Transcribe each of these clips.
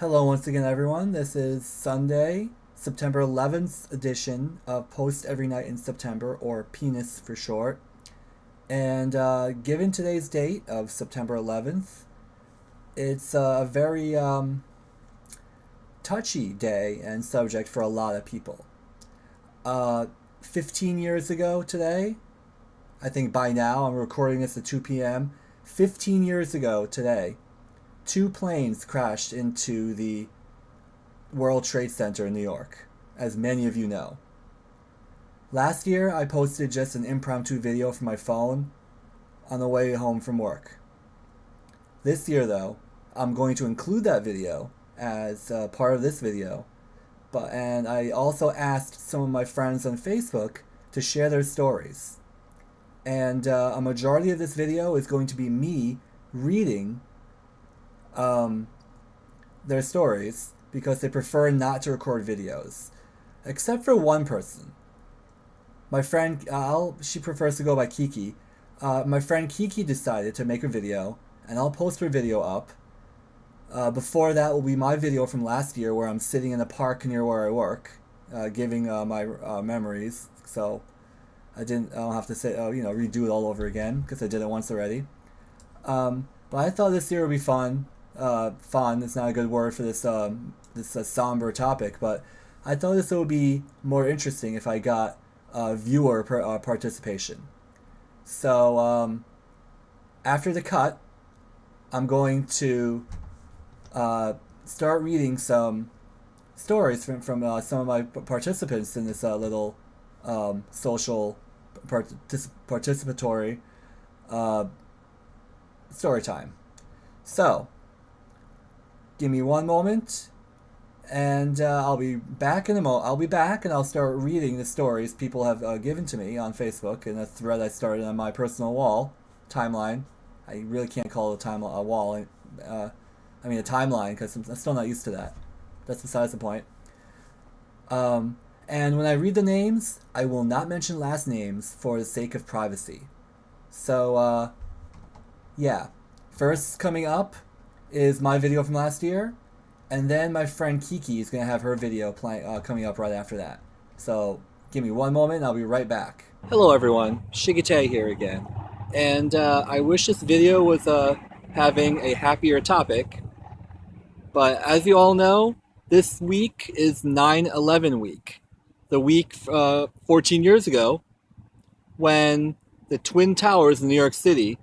Hello once again, everyone. This is Sunday, September 11th edition of Post Every Night in September, or Penis for short. And given today's date of September 11th, it's a very touchy day and subject for a lot of people. Uh, 15 years ago today, I think by now, I'm recording this at 2 p.m. 15 years ago today, two planes crashed into the World Trade Center in New York, as many of you know. Last year, I posted just an impromptu video from my phone on the way home from work. This year, though, I'm going to include that video as part of this video, and I also asked some of my friends on Facebook to share their stories. And a majority of this video is going to be me reading their stories because they prefer not to record videos, except for one person. My friend, she prefers to go by Kiki. My friend Kiki decided to make a video, and I'll post her video up. Before that will be my video from last year where I'm sitting in a park near where I work, giving my memories. So I don't have to say, redo it all over again because I did it once already. But I thought this year would be fun. Fun is not a good word for this somber topic, but I thought this would be more interesting if I got viewer participation. So after the cut, I'm going to start reading some stories from some of my participants in this little social participatory story time. So, give me one moment, and I'll be back in a moment. I'll be back, and I'll start reading the stories people have given to me on Facebook in a thread I started on my personal wall timeline. I really can't call it a wall. I mean a timeline because I'm still not used to that. That's besides the point. And when I read the names, I will not mention last names for the sake of privacy. So, yeah. First coming up is my video from last year, and then my friend Kiki is going to have her video coming up right after that. So give me one moment and I'll be right back. Hello everyone, Shiggitay here again. And I wish this video was having a happier topic, but as you all know, this week is 9/11 week. The week 14 years ago when the Twin Towers in New York City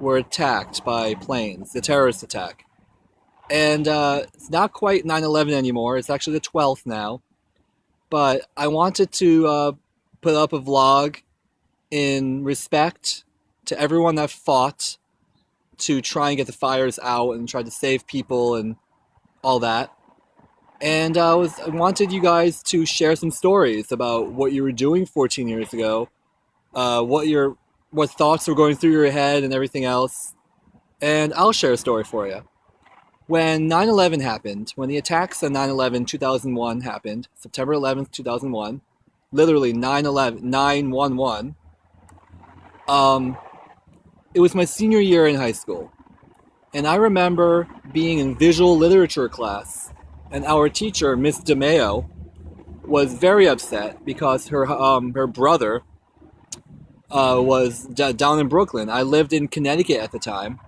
were attacked by planes, the terrorist attack. And it's not quite 9/11 anymore, it's actually the 12th now. But I wanted to put up a vlog in respect to everyone that fought to try and get the fires out and try to save people and all that. And I wanted you guys to share some stories about what you were doing 14 years ago, what thoughts were going through your head and everything else. And I'll share a story for you. When 9/11 happened, when the attacks on 9/11 2001 happened, September 11th, 2001, literally 9/11, it was my senior year in high school. And I remember being in visual literature class, and our teacher, Miss DeMeo, was very upset because her brother was down in Brooklyn. I lived in Connecticut at the time,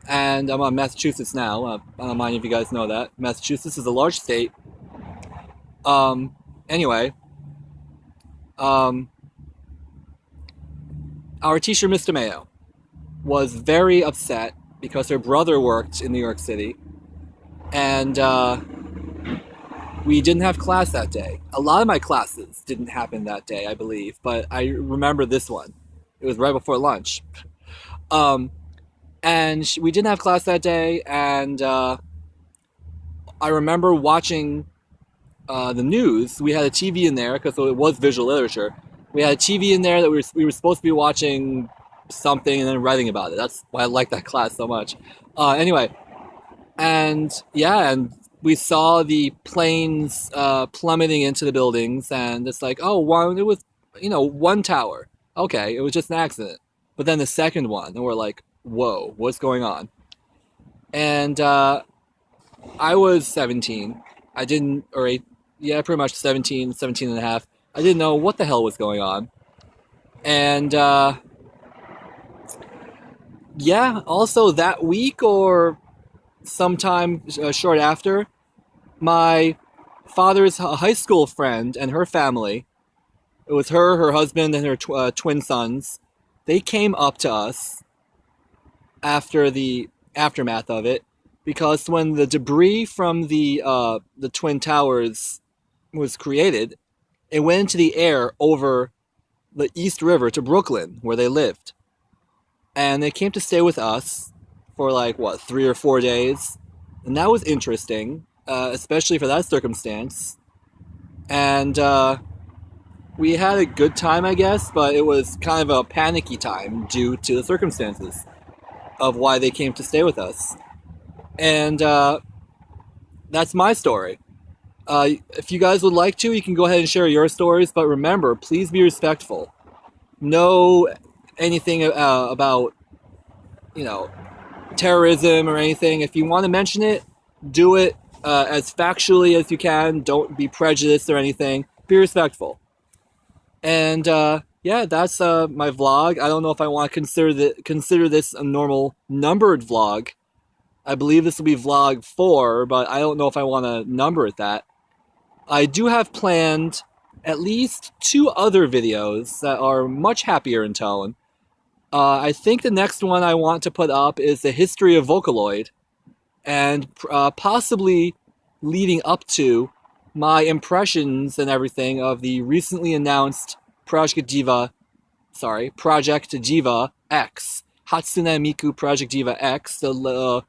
and I'm on Massachusetts now. I don't mind if you guys know that. Massachusetts is a large state. Anyway, our teacher, Miss DeMeo, was very upset because her brother worked in New York City, and we didn't have class that day. A lot of my classes didn't happen that day, I believe, but I remember this one. It was right before lunch. And we didn't have class that day, and I remember watching the news. We had a TV in there, because it was visual literature. We had a TV in there that we were supposed to be watching something and then writing about it. That's why I like that class so much. Anyway, and we saw the planes plummeting into the buildings, and it's like, it was, one tower. Okay, it was just an accident. But then the second one, and we're like, whoa, what's going on? And I was 17. I didn't, or eight, yeah, pretty much 17, 17 and a half. I didn't know what the hell was going on. And yeah, also that week or sometime short after, my father's high school friend and her family, it was her husband, and her twin sons, they came up to us after the aftermath of it, because when the debris from the twin towers was created, it went into the air over the East River to Brooklyn, where they lived, and they came to stay with us for like what 3 or 4 days, and that was interesting, especially for that circumstance. And we had a good time, I guess, but it was kind of a panicky time due to the circumstances of why they came to stay with us. And that's my story. If you guys would like to, you can go ahead and share your stories, but remember, please be respectful. No anything about, you know, terrorism or anything. If you want to mention it, do it as factually as you can. Don't be prejudiced or anything. Be respectful. And yeah, that's my vlog. I don't know if I want to consider this a normal numbered vlog. I believe this will be vlog 4, but I don't know if I want to number it that. I do have planned at least 2 other videos that are much happier in tone. I think the next one I want to put up is the history of Vocaloid, and possibly leading up to my impressions and everything of the recently announced Project Diva X, Hatsune Miku Project Diva X, the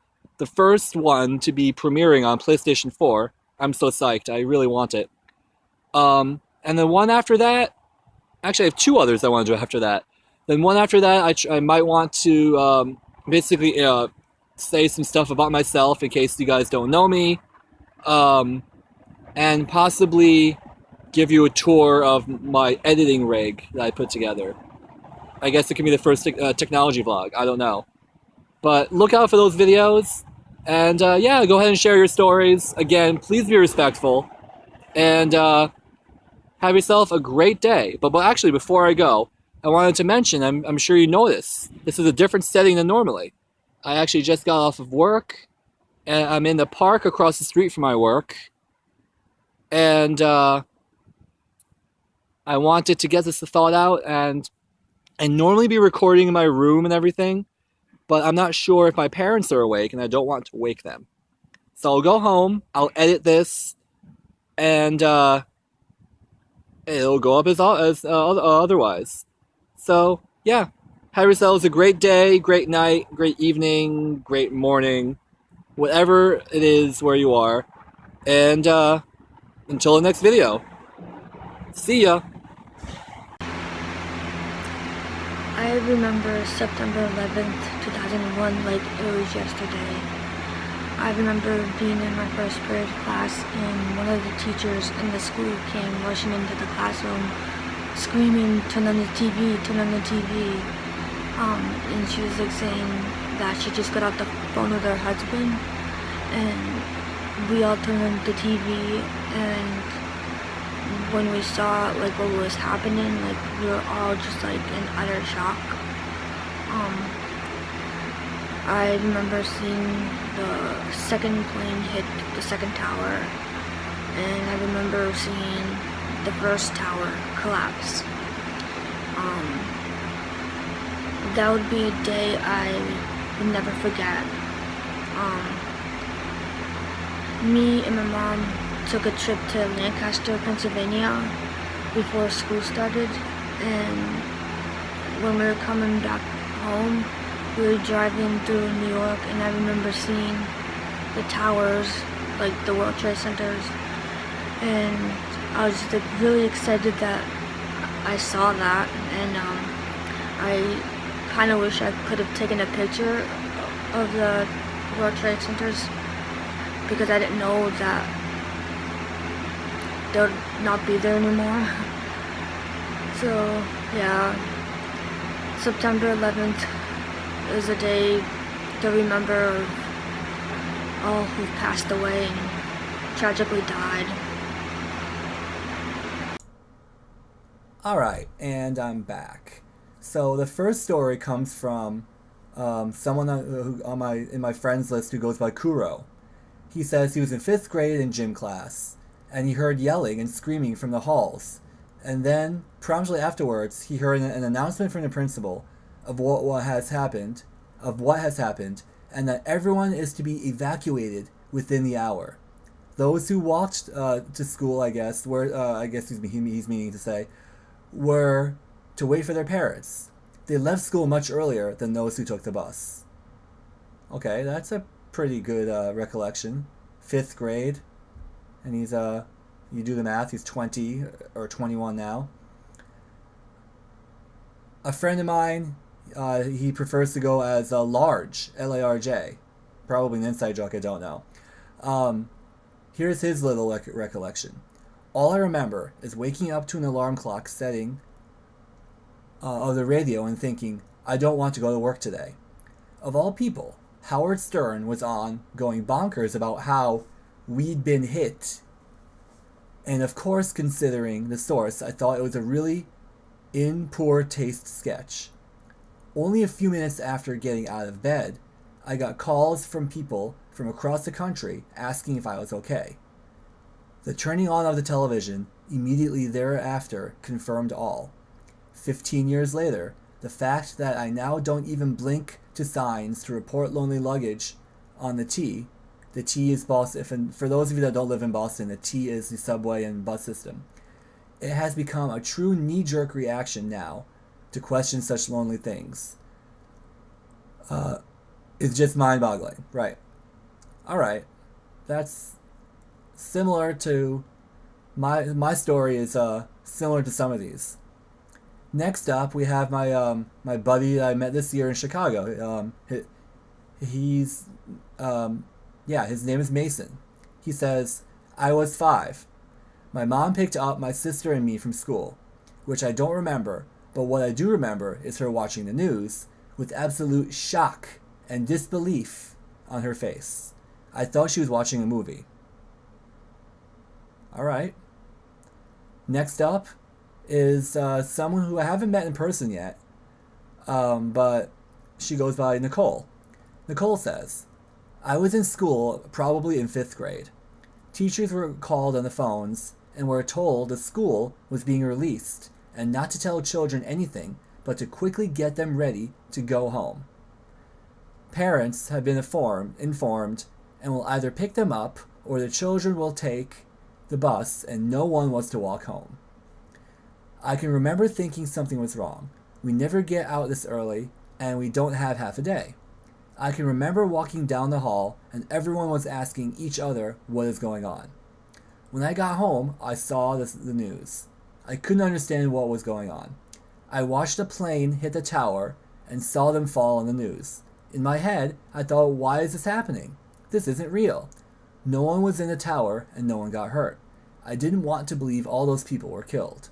first one to be premiering on PlayStation 4. I'm so psyched. I really want it. And then one after that, actually I have 2 others I want to do after that. Then one after that, I might want to basically say some stuff about myself in case you guys don't know me. And possibly give you a tour of my editing rig that I put together. I guess it can be the first technology vlog. I don't know. But look out for those videos. And yeah, go ahead and share your stories. Again, please be respectful. And have yourself a great day. But actually, before I go, I wanted to mention, I'm sure you know this. This is a different setting than normally. I actually just got off of work. And I'm in the park across the street from my work. And I wanted to get this thought out, and I normally be recording in my room and everything, but I'm not sure if my parents are awake, and I don't want to wake them. So I'll go home, I'll edit this, and it'll go up as otherwise. So yeah, have yourselves a great day, great night, great evening, great morning, whatever it is where you are, and until the next video. See ya! I remember September 11th, 2001 like it was yesterday. I remember being in my first period class and one of the teachers in the school came rushing into the classroom screaming, "Turn on the TV, turn on the TV." And she was like saying that she just got off the phone with her husband, and we all turned on the TV, and when we saw like what was happening, like we were all just like in utter shock. I remember seeing the second plane hit the second tower, and I remember seeing the first tower collapse. That would be a day I would never forget. Me and my mom took a trip to Lancaster, Pennsylvania before school started, and when we were coming back home, we were driving through New York, and I remember seeing the towers, like the World Trade Centers, and I was like really excited that I saw that, and I kind of wish I could have taken a picture of the World Trade Centers, because I didn't know that they would not be there anymore. So yeah, September 11th is a day to remember all who've passed away and tragically died. Alright, and I'm back. So the first story comes from someone in my friends list who goes by Kuro. He says he was in 5th grade in gym class, and he heard yelling and screaming from the halls. And then, promptly afterwards, he heard an announcement from the principal of what has happened, and that everyone is to be evacuated within the hour. Those who walked to school, I guess, he's meaning to say, were to wait for their parents. They left school much earlier than those who took the bus. Okay, that's a pretty good recollection. 5th grade, and he's you do the math, he's 20 or 21 now. A friend of mine, he prefers to go as Large, L-A-R-J. Probably an inside joke, I don't know. Here's his little recollection. All I remember is waking up to an alarm clock setting of the radio and thinking, I don't want to go to work today. Of all people, Howard Stern was on, going bonkers about how we'd been hit. And of course, considering the source, I thought it was a really in poor taste sketch. Only a few minutes after getting out of bed, I got calls from people from across the country asking if I was okay. The turning on of the television immediately thereafter confirmed all. 15 years later, the fact that I now don't even blink to signs to report lonely luggage on the T is Boston. For those of you that don't live in Boston, the T is the subway and bus system. It has become a true knee-jerk reaction now to question such lonely things. It's just mind-boggling. Right. Alright. That's similar to... My story is similar to some of these. Next up, we have my buddy that I met this year in Chicago. His name is Mason. He says, I was 5. My mom picked up my sister and me from school, which I don't remember, but what I do remember is her watching the news with absolute shock and disbelief on her face. I thought she was watching a movie. Alright. Next up is someone who I haven't met in person yet, but she goes by Nicole. Nicole says, I was in school, probably in 5th grade. Teachers were called on the phones and were told the school was being released and not to tell children anything, but to quickly get them ready to go home. Parents have been informed and will either pick them up or the children will take the bus, and no one was to walk home. I can remember thinking something was wrong. We never get out this early, and we don't have half a day. I can remember walking down the hall, and everyone was asking each other what is going on. When I got home, I saw the news. I couldn't understand what was going on. I watched a plane hit the tower and saw them fall on the news. In my head, I thought, why is this happening? This isn't real. No one was in the tower, and no one got hurt. I didn't want to believe all those people were killed.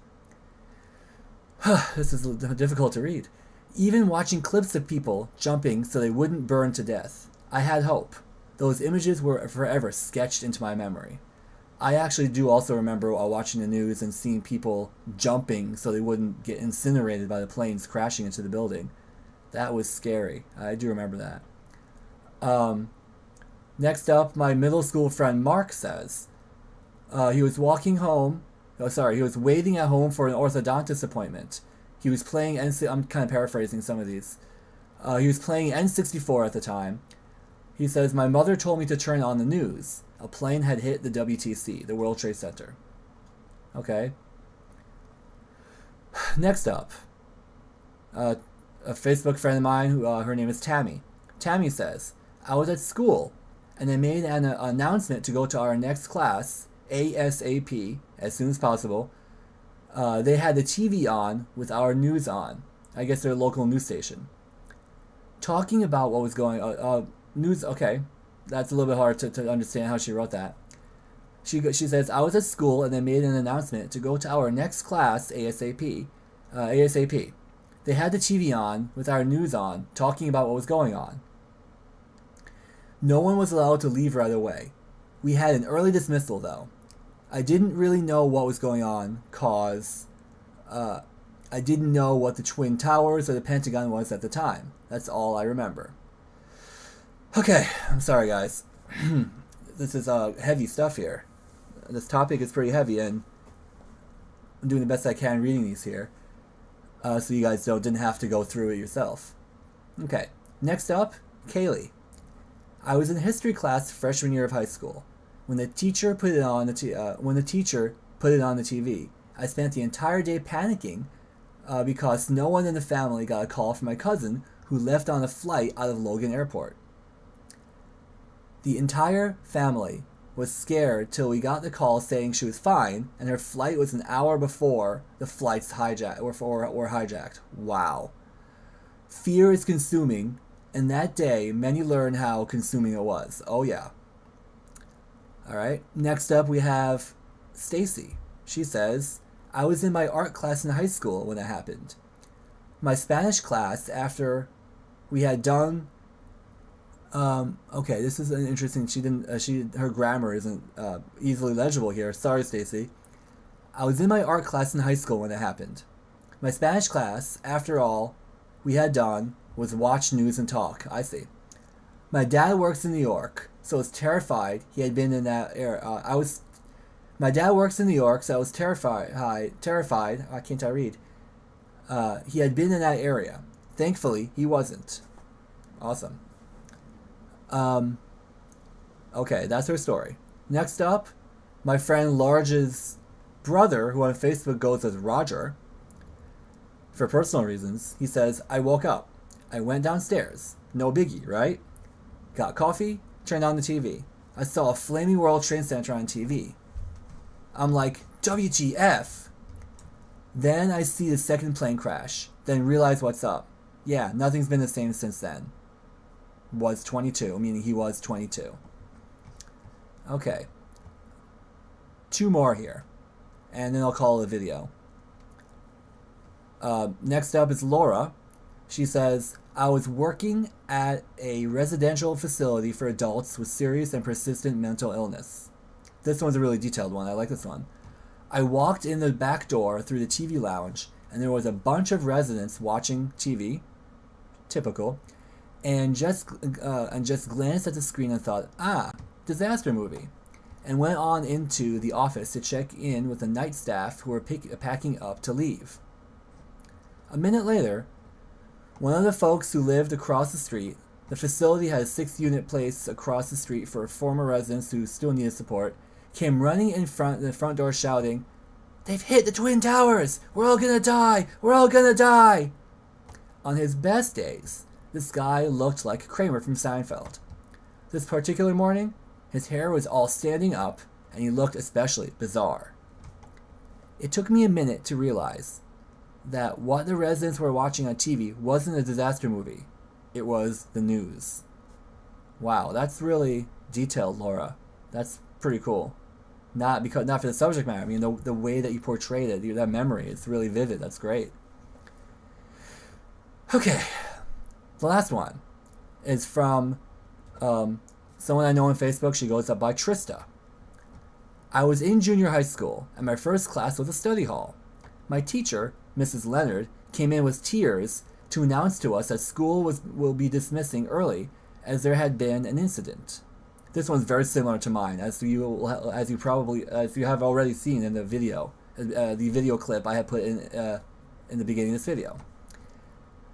This is difficult to read. Even watching clips of people jumping so they wouldn't burn to death, I had hope. Those images were forever sketched into my memory. I actually do also remember watching the news and seeing people jumping so they wouldn't get incinerated by the planes crashing into the building. That was scary. I do remember that. Next up, my middle school friend Mark says he was walking home. He was waiting at home for an orthodontist appointment. He was playing I'm kind of paraphrasing some of these. He was playing N64 at the time. He says, my mother told me to turn on the news. A plane had hit the WTC, the World Trade Center. Okay. Next up, a Facebook friend of mine, who her name is Tammy. Tammy says, I was at school, and they made an announcement to go to our next class, ASAP, as soon as possible. They had the TV on with our news on. I guess their local news station. Talking about what was going on. News, okay. That's a little bit hard to understand how she wrote that. She says, I was at school and they made an announcement to go to our next class ASAP. ASAP. They had the TV on with our news on, talking about what was going on. No one was allowed to leave right away. We had an early dismissal, though. I didn't really know what was going on, cause I didn't know what the Twin Towers or the Pentagon was at the time. That's all I remember. Okay, I'm sorry, guys. This is heavy stuff here. This topic is pretty heavy, and I'm doing the best I can reading these here, so you guys didn't have to go through it yourself. Okay, next up, Kaylee. I was in history class freshman year of high school. When the teacher put it on the TV, I spent the entire day panicking because no one in the family got a call from my cousin who left on a flight out of Logan Airport. The entire family was scared till we got the call saying she was fine and her flight was an hour before the flights were hijacked. Wow. Fear is consuming, and that day many learned how consuming it was. Oh yeah. Alright, next up we have Stacy. She says, I was in my art class in high school when it happened. My Spanish class, after we had done okay, this is an interesting. Her grammar isn't easily legible here. Sorry, Stacy. I was in my art class in high school when it happened. My Spanish class, after all we had done, was watch news and talk. I see. My dad works in New York, so I was terrified he had been in that area. My dad works in New York, so I was terrified. Why can't I read? He had been in that area. Thankfully, he wasn't. Awesome. Okay, that's her story. Next up, my friend Large's brother, who on Facebook goes as Roger, for personal reasons, he says, I woke up. I went downstairs. No biggie, right? Got coffee, turned on the TV. I saw a flaming World Trade Center on TV. I'm like, WTF? Then I see the second plane crash, then realize what's up. Yeah, nothing's been the same since then. Was 22, meaning he was 22. Okay. 2 more here, and then I'll call it a video. Next up is Laura. She says, I was working at a residential facility for adults with serious and persistent mental illness. This one's a really detailed one. I like this one. I walked in the back door through the TV lounge, and there was a bunch of residents watching TV. Typical. And just glanced at the screen and thought, disaster movie, and went on into the office to check in with the night staff who were packing up to leave. A minute later, one of the folks who lived across the street, the facility had a 6-unit place across the street for former residents who still needed support, came running in the front door shouting, They've hit the Twin Towers! We're all gonna die! We're all gonna die! On his best days, this guy looked like Kramer from Seinfeld. This particular morning, his hair was all standing up, and he looked especially bizarre. It took me a minute to realize that what the residents were watching on TV wasn't a disaster movie. It was the news. Wow, that's really detailed, Laura. That's pretty cool. Not for the subject matter. I mean, the way that you portrayed it, that memory, it's really vivid. That's great. Okay. The last one is from someone I know on Facebook. She goes up by Trista. I was in junior high school, and my first class was a study hall. My teacher, Mrs. Leonard, came in with tears to announce to us that school will be dismissing early, as there had been an incident. This one's very similar to mine, as you have already seen in the video clip I had put in the beginning of this video.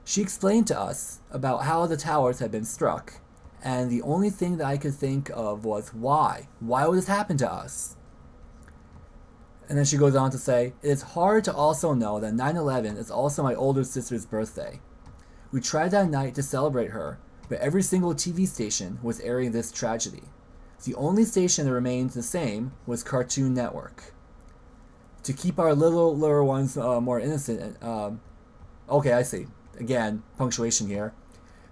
She explained to us about how the towers had been struck, and the only thing that I could think of was why. Why would this happen to us? And then she goes on to say, it is hard to also know that 9/11 is also my older sister's birthday. We tried that night to celebrate her, but every single TV station was airing this tragedy. The only station that remained the same was Cartoon Network. To keep our littler ones more innocent, okay, I see. Again, punctuation here.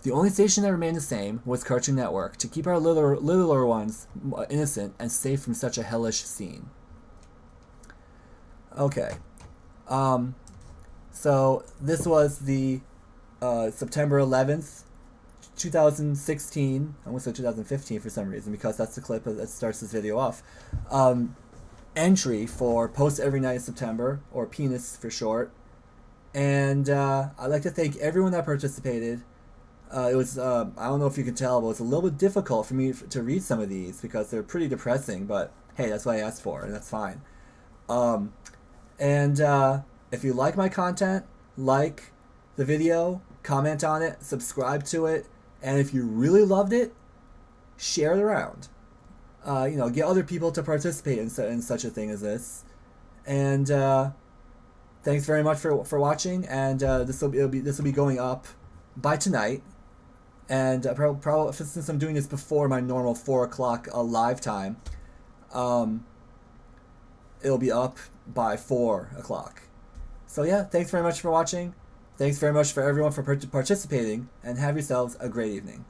The only station that remained the same was Cartoon Network, to keep our littler ones innocent and safe from such a hellish scene. Okay. So this was the September 11th, 2016, I almost said 2015 for some reason, because that's the clip that starts this video off, entry for Post Every Night in September, or Penis for short. And I'd like to thank everyone that participated. It was, I don't know if you can tell, but it was a little bit difficult for me to read some of these because they're pretty depressing, but hey, that's what I asked for, and that's fine. And if you like my content, like the video, comment on it, subscribe to it, and if you really loved it, share it around. Get other people to participate in such a thing as this. And thanks very much for watching. And this will be going up by tonight. And probably since I'm doing this before my normal 4 o'clock live time, it'll be up by 4 o'clock. So yeah, thanks very much for watching. Thanks very much for everyone for participating, and have yourselves a great evening.